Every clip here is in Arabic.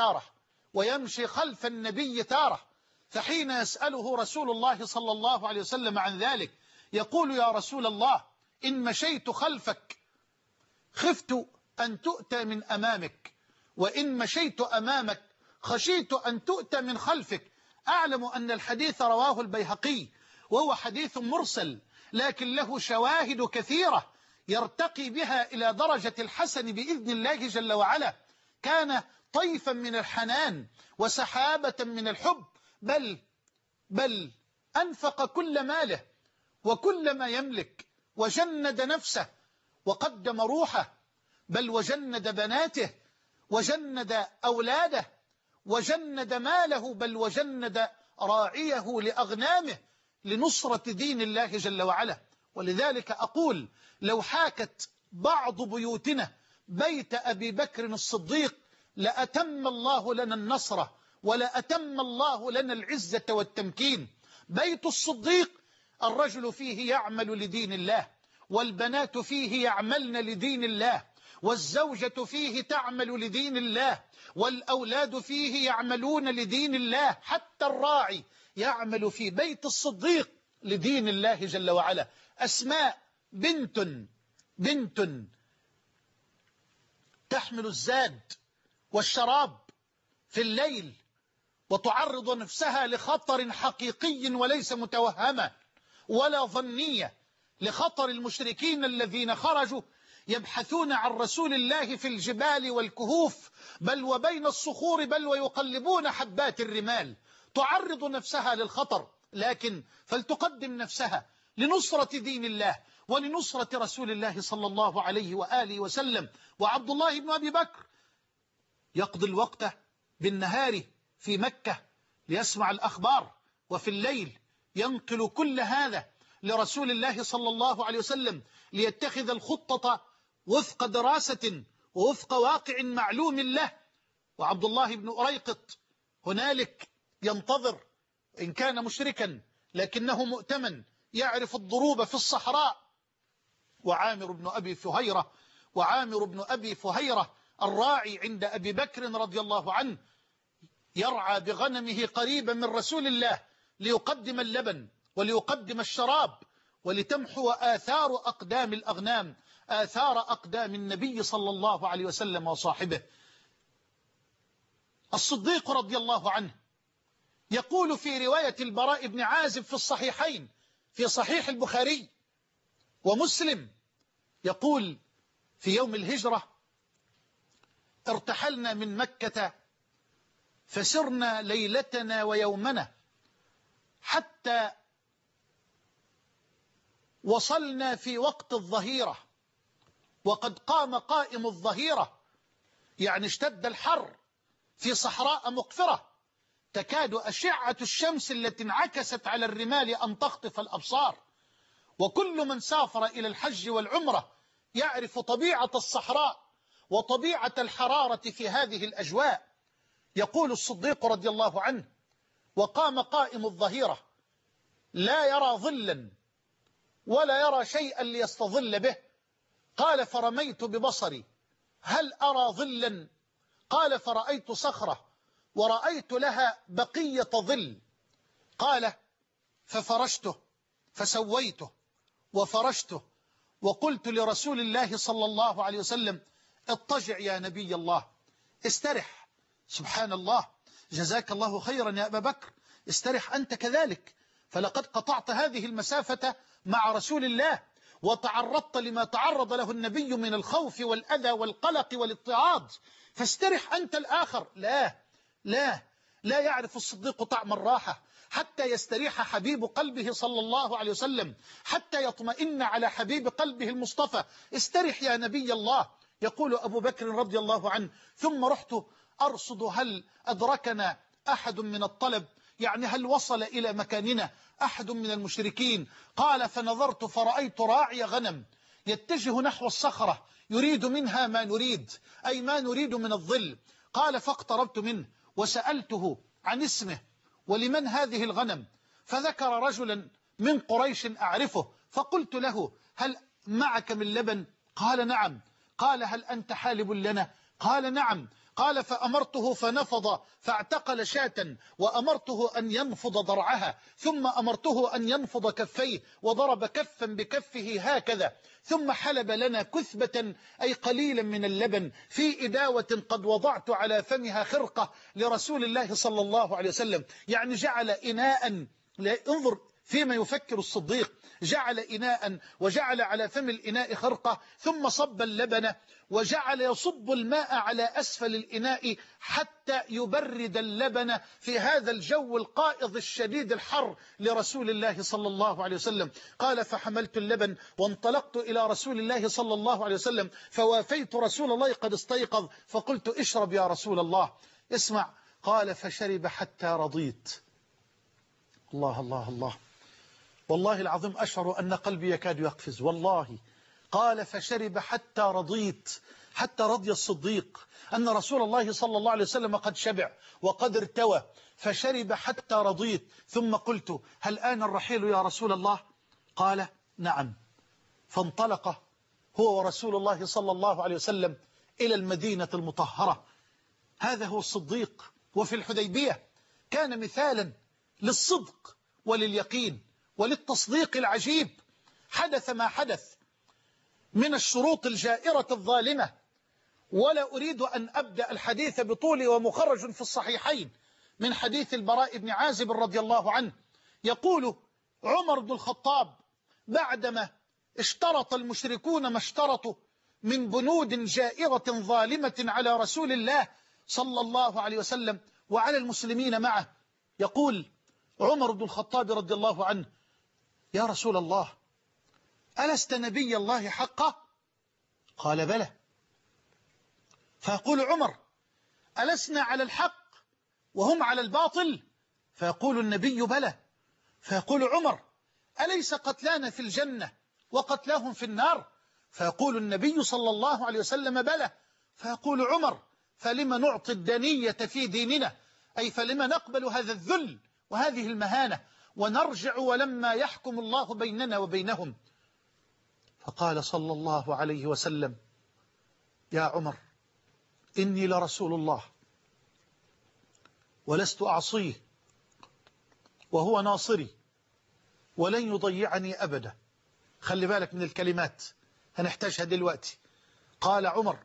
تارة ويمشي خلف النبي تارة. فحين يسأله رسول الله صلى الله عليه وسلم عن ذلك يقول: يا رسول الله، إن مشيت خلفك خفت أن تؤتى من أمامك، وإن مشيت أمامك خشيت أن تؤتى من خلفك. أعلم أن الحديث رواه البيهقي وهو حديث مرسل، لكن له شواهد كثيرة يرتقي بها إلى درجة الحسن بإذن الله جل وعلا. كان طيفا من الحنان وسحابة من الحب، بل أنفق كل ماله وكل ما يملك وجند نفسه وقدم روحه، بل وجند بناته وجند أولاده وجند ماله، بل وجند راعيه لأغنامه لنصرة دين الله جل وعلا. ولذلك أقول: لو حاكت بعض بيوتنا بيت أبي بكر الصديق لأتم الله لنا النصر ولأتم الله لنا العزة والتمكين. بيت الصديق الرجل فيه يعمل لدين الله، والبنات فيه يعملن لدين الله، والزوجة فيه تعمل لدين الله، والأولاد فيه يعملون لدين الله، حتى الراعي يعمل في بيت الصديق لدين الله جل وعلا. أسماء بنت تحمل الزاد والشراب في الليل وتعرض نفسها لخطر حقيقي وليس متوهمة ولا ظنية، لخطر المشركين الذين خرجوا يبحثون عن رسول الله في الجبال والكهوف بل وبين الصخور، بل ويقلبون حبات الرمال. تعرض نفسها للخطر، لكن فلتقدم نفسها لنصرة دين الله ولنصرة رسول الله صلى الله عليه وآله وسلم. وعبد الله بن أبي بكر يقضي الوقت بالنهار في مكة ليسمع الأخبار، وفي الليل ينقل كل هذا لرسول الله صلى الله عليه وسلم ليتخذ الخطة وفق دراسة ووفق واقع معلوم له. وعبد الله بن أريقط هنالك ينتظر، إن كان مشركا لكنه مؤتمن يعرف الضروب في الصحراء. وعامر بن أبي فهيرة الراعي عند أبي بكر رضي الله عنه يرعى بغنمه قريبا من رسول الله ليقدم اللبن وليقدم الشراب ولتمحو آثار أقدام الأغنام آثار أقدام النبي صلى الله عليه وسلم وصاحبه. الصديق رضي الله عنه يقول في رواية البراء بن عازب في الصحيحين، في صحيح البخاري ومسلم، يقول: في يوم الهجرة ارتحلنا من مكة فسرنا ليلتنا ويومنا حتى وصلنا في وقت الظهيرة، وقد قام قائم الظهيرة، يعني اشتد الحر في صحراء مقفرة تكاد أشعة الشمس التي انعكست على الرمال أن تخطف الأبصار. وكل من سافر إلى الحج والعمرة يعرف طبيعة الصحراء وطبيعة الحرارة في هذه الأجواء. يقول الصديق رضي الله عنه: وقام قائم الظهيرة لا يرى ظلا ولا يرى شيئا ليستظل به. قال: فرميت ببصري هل أرى ظلا؟ قال: فرأيت صخرة ورأيت لها بقية ظل. قال: ففرشته فسويته وفرشته وقلت لرسول الله صلى الله عليه وسلم: اضطجع يا نبي الله، استرح. سبحان الله، جزاك الله خيرا يا أبا بكر، استرح أنت كذلك، فلقد قطعت هذه المسافة مع رسول الله وتعرضت لما تعرض له النبي من الخوف والأذى والقلق والاضطهاد، فاسترح أنت الآخر. لا يعرف الصديق طعم الراحة حتى يستريح حبيب قلبه صلى الله عليه وسلم، حتى يطمئن على حبيب قلبه المصطفى. استرح يا نبي الله. يقول أبو بكر رضي الله عنه: ثم رحت أرصد هل أدركنا أحد من الطلب، يعني هل وصل إلى مكاننا أحد من المشركين. قال: فنظرت فرأيت راعي غنم يتجه نحو الصخرة يريد منها ما نريد، أي ما نريد من الظل. قال: فاقتربت منه وسألته عن اسمه ولمن هذه الغنم، فذكر رجلا من قريش أعرفه، فقلت له: هل معك من لبن؟ قال: نعم. قال: هل أنت حالب لنا؟ قال: نعم. قال فأمرته فنفض فاعتقل شاة، وأمرته أن ينفض ضرعها، ثم أمرته أن ينفض كفيه وضرب كفا بكفه هكذا، ثم حلب لنا كثبة أي قليلا من اللبن في إداوة قد وضعت على فمها خرقة لرسول الله صلى الله عليه وسلم. يعني جعل إناء، انظر فيما يفكر الصديق، جعل إناء وجعل على فم الإناء خرقة، ثم صب اللبن وجعل يصب الماء على أسفل الإناء حتى يبرد اللبن في هذا الجو القائض الشديد الحر لرسول الله صلى الله عليه وسلم. قال فحملت اللبن وانطلقت إلى رسول الله صلى الله عليه وسلم، فوافيت رسول الله قد استيقظ، فقلت اشرب يا رسول الله. اسمع، قال فشرب حتى رضيت. الله الله الله، والله العظيم أشعر أن قلبي يكاد يقفز والله. قال فشرب حتى رضيت، حتى رضي الصديق أن رسول الله صلى الله عليه وسلم قد شبع وقد ارتوى، فشرب حتى رضيت. ثم قلت هل آن الرحيل يا رسول الله؟ قال نعم. فانطلق هو ورسول الله صلى الله عليه وسلم إلى المدينة المطهرة. هذا هو الصديق. وفي الحديبية كان مثالا للصدق ولليقين وللتصديق العجيب. حدث ما حدث من الشروط الجائرة الظالمة، ولا أريد أن أبدأ الحديث بطولي، ومخرج في الصحيحين من حديث البراء بن عازب رضي الله عنه. يقول عمر بن الخطاب بعدما اشترط المشركون ما اشترطوا من بنود جائرة ظالمة على رسول الله صلى الله عليه وسلم وعلى المسلمين معه، يقول عمر بن الخطاب رضي الله عنه يا رسول الله ألست نبي الله حقا؟ قال بلى. فيقول عمر ألسنا على الحق وهم على الباطل؟ فيقول النبي بلى. فيقول عمر أليس قتلانا في الجنة وقتلاهم في النار؟ فيقول النبي صلى الله عليه وسلم بلى. فيقول عمر فلما نعطي الدنية في ديننا، أي فلما نقبل هذا الذل وهذه المهانة ونرجع ولما يحكم الله بيننا وبينهم؟ فقال صلى الله عليه وسلم يا عمر إني لرسول الله ولست أعصيه وهو ناصري ولن يضيعني أبدا. خلي بالك من الكلمات هنحتاجها دلوقتي. قال عمر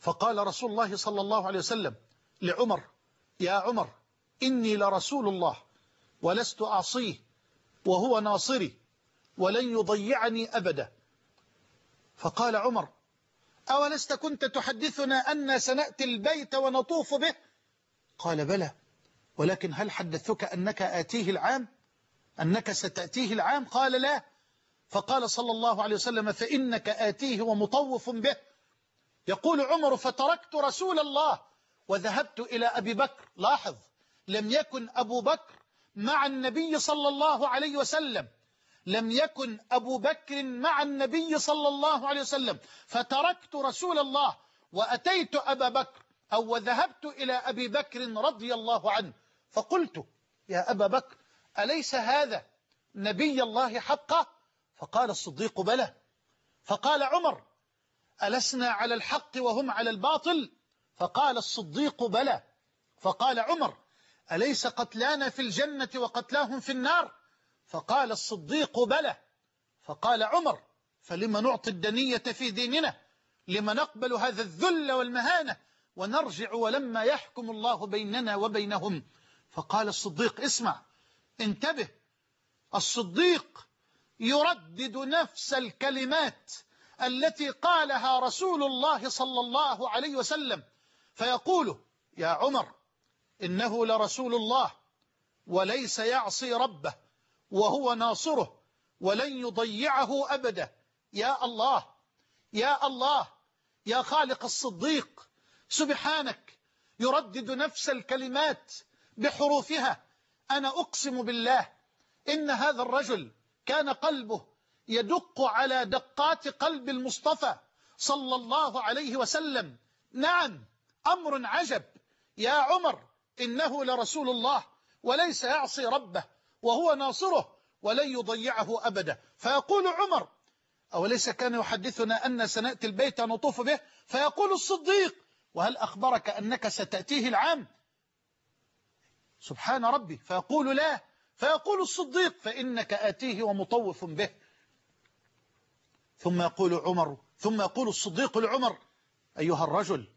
فقال رسول الله صلى الله عليه وسلم لعمر يا عمر إني لرسول الله ولست أعصيه وهو ناصري ولن يضيعني أبدا. فقال عمر أولست كنت تحدثنا أن سنأتي البيت ونطوف به؟ قال بلى، ولكن هل حدثك أنك آتيه العام، أنك ستأتيه العام؟ قال لا. فقال صلى الله عليه وسلم فإنك آتيه ومطوف به. يقول عمر فتركت رسول الله وذهبت إلى أبي بكر. لاحظ، لم يكن أبو بكر مع النبي صلى الله عليه وسلم، لم يكن أبو بكر مع النبي صلى الله عليه وسلم، فتركت رسول الله وأتيت أبا بكر أو وذهبت إلى أبي بكر رضي الله عنه، فقلت يا أبا بكر أليس هذا نبي الله حقا؟ فقال الصديق بلى. فقال عمر ألسنا على الحق وهم على الباطل؟ فقال الصديق بلى. فقال عمر أليس قتلانا في الجنة وقتلاهم في النار؟ فقال الصديق بلى. فقال عمر فلما نعطي الدنية في ديننا، لما نقبل هذا الذل والمهانة ونرجع ولما يحكم الله بيننا وبينهم؟ فقال الصديق اسمع انتبه، الصديق يردد نفس الكلمات التي قالها رسول الله صلى الله عليه وسلم، فيقول يا عمر إنه لرسول الله وليس يعصي ربه وهو ناصره ولن يضيعه أبدا. يا الله يا الله يا خالق الصديق سبحانك، يردد نفس الكلمات بحروفها. أنا أقسم بالله إن هذا الرجل كان قلبه يدق على دقات قلب المصطفى صلى الله عليه وسلم. نعم أمر عجب. يا عمر إنه لرسول الله وليس يعصي ربه وهو ناصره ولن يضيعه أبدا. فيقول عمر أوليس كان يحدثنا أن سنأتي البيت نطوف به؟ فيقول الصديق وهل أخبرك أنك ستأتيه العام؟ سبحان ربي. فيقول لا، فيقول الصديق فإنك آتيه ومطوف به. ثم يقول الصديق لعمر: أيها الرجل،